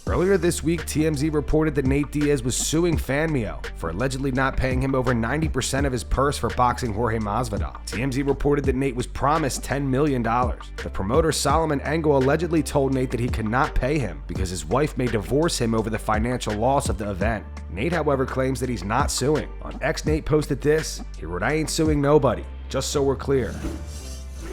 Earlier this week, TMZ reported that Nate Diaz was suing FanMio for allegedly not paying him over 90% of his purse for boxing Jorge Masvidal. TMZ reported that Nate was promised $10 million. The promoter Solomon Engel allegedly told Nate that he could not pay him because his wife may divorce him over the financial loss of the event. Nate, however, claims that he's not suing. On X, Nate posted this. He wrote, "I ain't suing nobody, just so we're clear."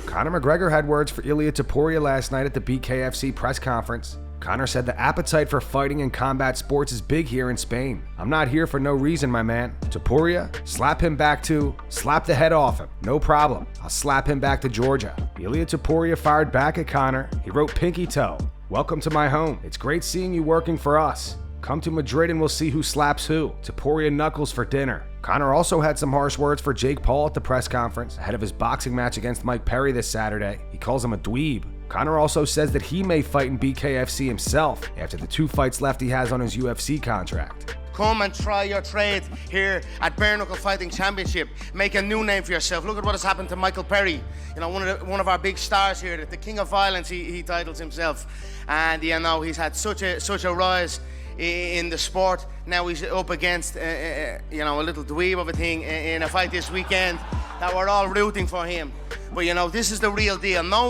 Conor McGregor had words for Ilia Topuria last night at the BKFC press conference. Conor said the appetite for fighting and combat sports is big here in Spain. "I'm not here for no reason, my man. Topuria, slap him back to, slap the head off him. No problem. I'll slap him back to Georgia." Ilia Topuria fired back at Conor. He wrote, "Pinky toe. Welcome to my home. It's great seeing you working for us. Come to Madrid and we'll see who slaps who. Topuria knuckles for dinner." Conor also had some harsh words for Jake Paul at the press conference ahead of his boxing match against Mike Perry this Saturday. He calls him a dweeb. Conor also says that he may fight in BKFC himself after the 2 fights left he has on his UFC contract. "Come and try your trade here at Bare Knuckle Fighting Championship. Make a new name for yourself. Look at what has happened to Michael Perry. You know, one of our big stars here, the King of Violence, he titles himself. And you know, he's had such a rise in the sport. Now he's up against you know, a little dweeb of a thing in a fight this weekend that we're all rooting for him. But you know, this is the real deal. No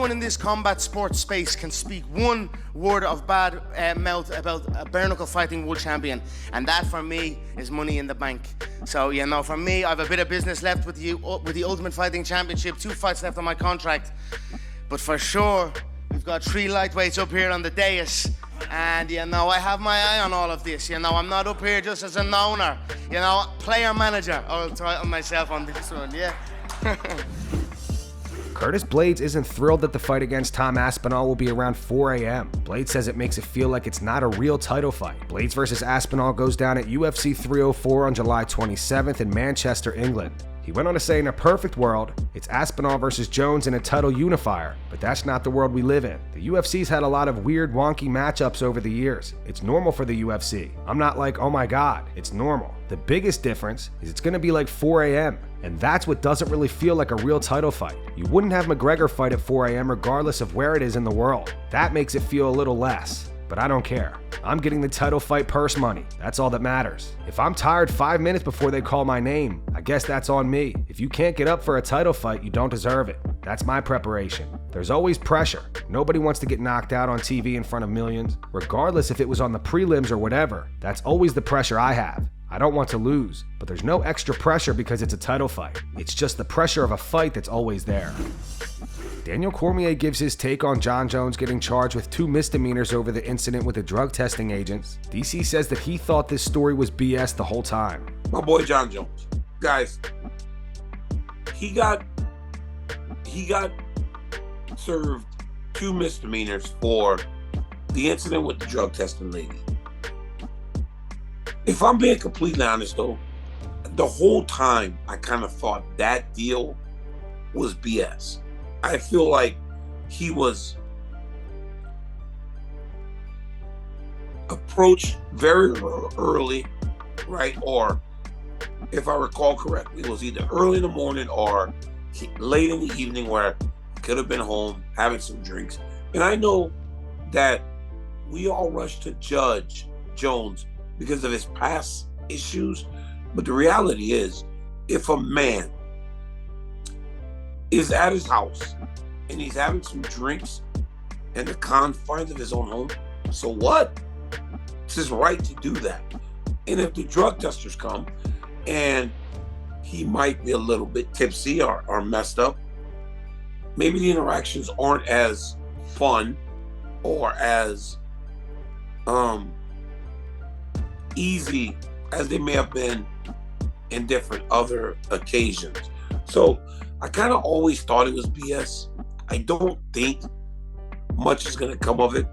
one in this combat sports space can speak one word of bad mouth about a bare knuckle fighting world champion, and that for me is money in the bank. So you know, for me, I have a bit of business left with the Ultimate Fighting Championship, 2 fights left on my contract, but for sure we've got 3 lightweights up here on the dais, and you know, I have my eye on all of this. You know, I'm not up here just as an owner, you know, player manager. I'll title myself on this one, yeah. Curtis Blaydes isn't thrilled that the fight against Tom Aspinall will be around 4 a.m. Blaydes says it makes it feel like it's not a real title fight. Blaydes vs. Aspinall goes down at UFC 304 on July 27th in Manchester, England. He went on to say, "In a perfect world, it's Aspinall versus Jones in a title unifier, but that's not the world we live in. The UFC's had a lot of weird, wonky matchups over the years. It's normal for the UFC. I'm not like, oh my god, it's normal. The biggest difference is it's going to be like 4 a.m., and that's what doesn't really feel like a real title fight. You wouldn't have McGregor fight at 4 a.m. regardless of where it is in the world. That makes it feel a little less. But I don't care. I'm getting the title fight purse money. That's all that matters. If I'm tired 5 minutes before they call my name, I guess that's on me. If you can't get up for a title fight, you don't deserve it. That's my preparation. There's always pressure. Nobody wants to get knocked out on TV in front of millions. Regardless if it was on the prelims or whatever, that's always the pressure I have. I don't want to lose, but there's no extra pressure because it's a title fight. It's just the pressure of a fight that's always there." Daniel Cormier gives his take on Jon Jones getting charged with 2 misdemeanors over the incident with the drug testing agents. DC says that he thought this story was BS the whole time. My boy Jon Jones. Guys, he got served 2 misdemeanors for the incident with the drug testing lady. If I'm being completely honest though, the whole time I kind of thought that deal was BS. I feel like he was approached very early, right? Or if I recall correctly, it was either early in the morning or late in the evening where he could have been home having some drinks. And I know that we all rush to judge Jones because of his past issues, but the reality is, if a man is at his house and he's having some drinks in the confines of his own home, so what? It's his right to do that. And if the drug testers come and he might be a little bit tipsy or messed up, maybe the interactions aren't as fun or as easy as they may have been in different other occasions. So I kind of always thought it was BS. I don't think much is going to come of it,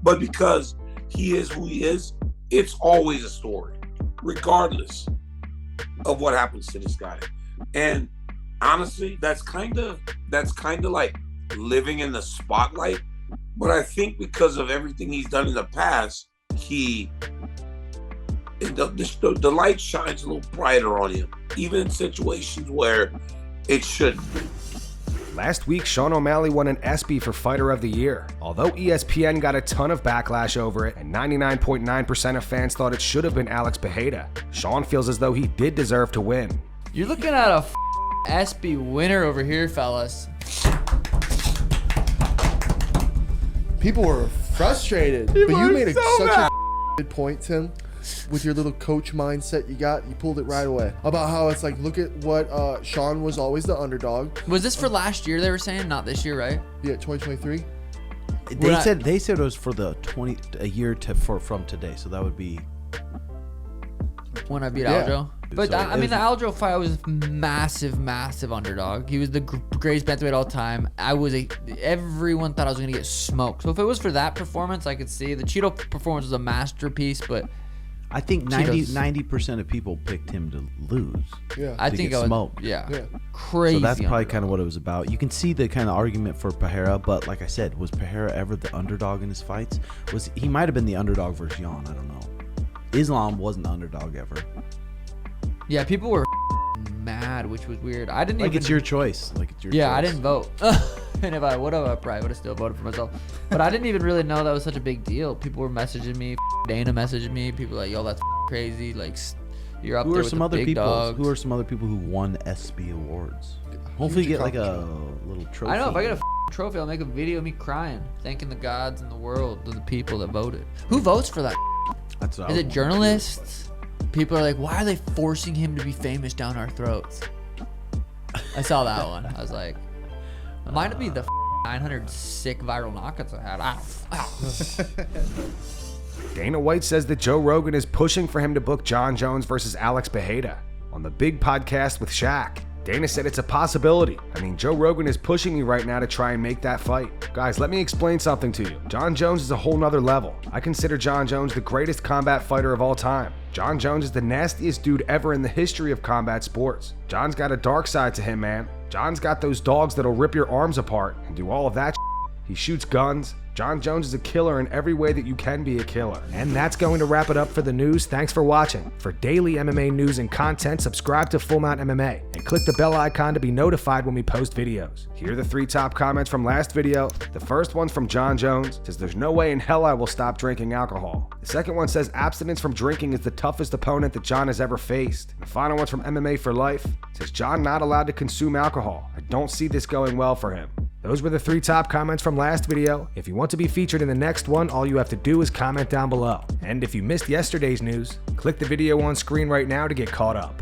but because he is who he is, it's always a story, regardless of what happens to this guy. And honestly, that's kind of like living in the spotlight. But I think because of everything he's done in the past, the light shines a little brighter on him, even in situations where it shouldn't. Last week, Sean O'Malley won an ESPY for Fighter of the Year. Although ESPN got a ton of backlash over it, and 99.9% of fans thought it should have been Alex Pereira, Sean feels as though he did deserve to win. You're looking at a ESPY winner over here, fellas. People were frustrated, but you made such a good point, Tim, with your little coach mindset you pulled it right away. About how it's like, look at what Sean was always the underdog. Was this for last year they were saying? Not this year, right? Yeah, 2023. They said it was for the a year from today, so that would be when I beat Yeah. Aljo. But So I mean, the Aljo fight was massive underdog. He was the greatest bantamweight all time. Everyone thought I was gonna get smoked. So if it was for that performance, I could see the Cheeto performance was a masterpiece. But I think 90% of people picked him to lose. Yeah. I to think get I was smoked. Yeah. crazy. So that's probably underdog. kind of what it was about. You can see the kind of argument for Pereira, but like I said, was Pereira ever the underdog in his fights? He might have been the underdog versus Jon, I don't know. Islam wasn't the underdog ever. Yeah, people were mad, which was weird. I didn't Like even. it's your choice. Like it's your choice. I didn't vote. And if I would have, I probably would have still voted for myself. But I didn't even really know that was such a big deal. People were messaging me. Dana messaged me. People were like, yo, that's crazy. Like, you're up Who there are with some the other big people? dogs. Who are some other people who won ESPY awards? Hopefully, you get like a little trophy. I know. If I get a trophy, I'll make a video of me crying, thanking the gods and the world, and the people that voted. Who votes for that? That's what I Is was it wondering. journalists? People are like, why are they forcing him to be famous down our throats? I saw that one. I was like, it might be the 900 sick viral knockouts I had. Dana White says that Joe Rogan is pushing for him to book Jon Jones versus Alex Pereira on the big podcast with Shaq. Dana said it's a possibility. I mean, Joe Rogan is pushing me right now to try and make that fight. Guys, let me explain something to you. Jon Jones is a whole nother level. I consider Jon Jones the greatest combat fighter of all time. Jon Jones is the nastiest dude ever in the history of combat sports. Jon's got a dark side to him, man. Jon's got those dogs that'll rip your arms apart and do all of that shit. He shoots guns. Jon Jones is a killer in every way that you can be a killer. And that's going to wrap it up for the news. Thanks for watching. For daily MMA news and content, subscribe to Full Mount MMA and click the bell icon to be notified when we post videos. Here are the 3 top comments from last video. The first one's from Jon Jones. Says, there's no way in hell I will stop drinking alcohol. The second one says, abstinence from drinking is the toughest opponent that Jon has ever faced. The final one's from MMA for Life. Says, Jon not allowed to consume alcohol. I don't see this going well for him. Those were the 3 top comments from last video. If you want to be featured in the next one, all you have to do is comment down below. And if you missed yesterday's news, click the video on screen right now to get caught up.